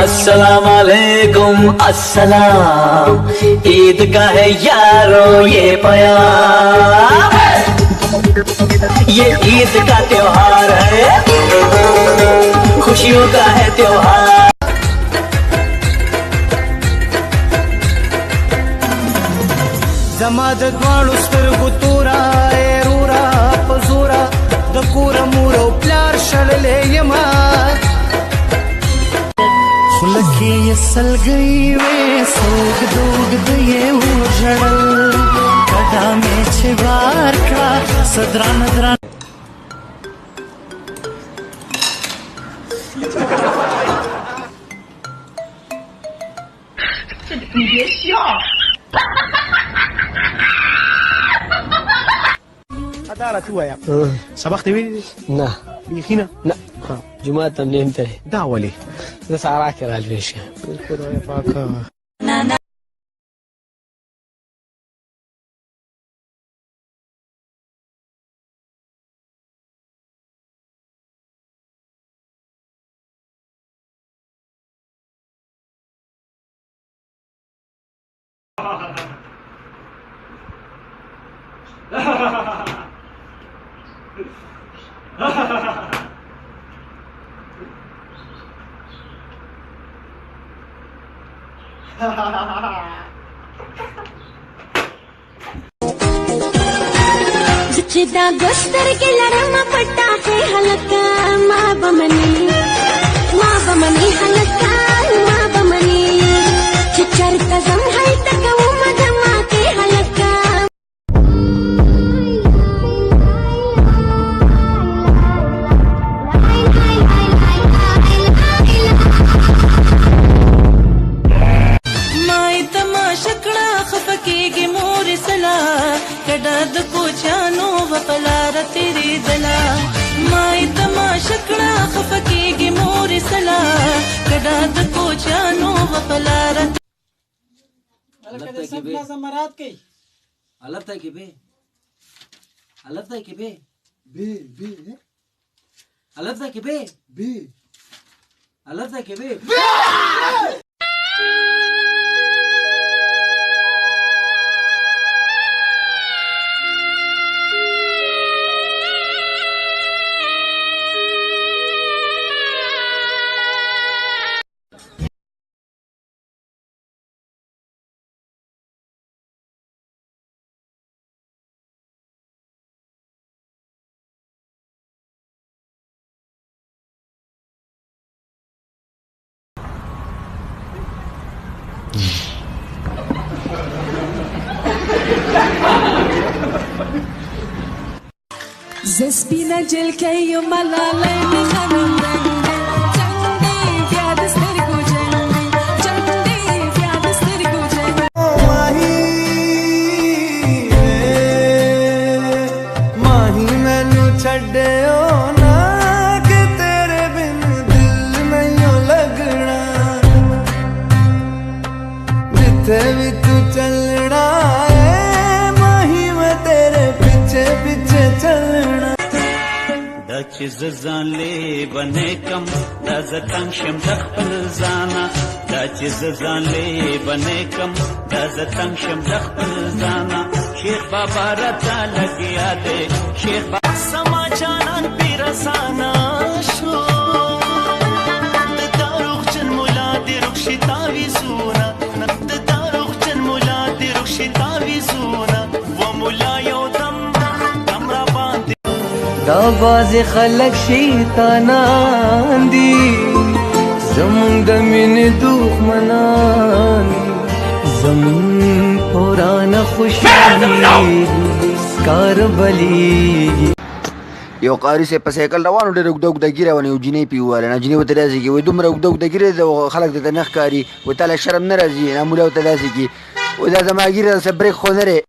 अस्सलामुअलैकुम अस्सलाम, ईद का है यारो ये प्यार, ये ईद का त्योहार है, खुशियों का है त्योहार। زما د دواړو سترګو توره ایرورا پزورا د کوره مور او پلار شړلې یما خلکې یې سلګۍ وې سوګد اوږد یې وژړل کډه مې چې وار کړه صدران دران你别笑。دا راته وایا سبق ته ویلې نه بیخي نه نه جمعه تمرین ته دا ولې زه سارا کې راځم شي خدای پاکه जिदा गोस्तर के लड़मा पट्टा है हलका माँ बमनी हलका माँ बमनी चिचर कसम है तक वो मदमा के हलका माई तमाशकड़ा खफकेगी मोर सला कड़द को जानो वपलार तेरी दला माई तमाशकड़ा खफकेगी मोर सला कड़द को जानो वपलार अलफ तक के बे अलफ तक के बे अलफ तक के बे बे बे अलफ तक के बे बे अलफ तक के बे زسبینا جلکې ملالای می غنم چندې بیا د سترګو چندې بیا د سترګو माही मैनू छड्डियो ना कि तेरे बिन दिल नहीं लगना जिथे भी तू चलना है माही मैं तेरे पीछे पीछे चलना دچ ززانلې بنې کم د زتنګ شم د خپل ځانا دچ ززانلې بنې کم د زتنګ شم د خپل ځانا شیخ بابا راته لګیا دې شیخ بابا سما جانان پیرسانا شو د داروغ جن مولا دې رخصت تاوي سونا د داروغ جن مولا دې رخصت تاوي سونا و مولا دا باز خلق شیطانان دي زمونږ د مینې دښمنان زمون پرانه خوشحالي کار بلیږي. یو قاری سے په سایکل روانو ډېر اوږده اوږده ږیره ونه یو جینۍ پې ووهله ناجینۍ ورته داسې کړي وایي دومره اوږده اوږده ږیره ده خلک درته نه ښکاري وایي تاله شرم نه راځي معموله ورته داسې کړي وایي دا زما ږیره ده څه بریک خو نه دی.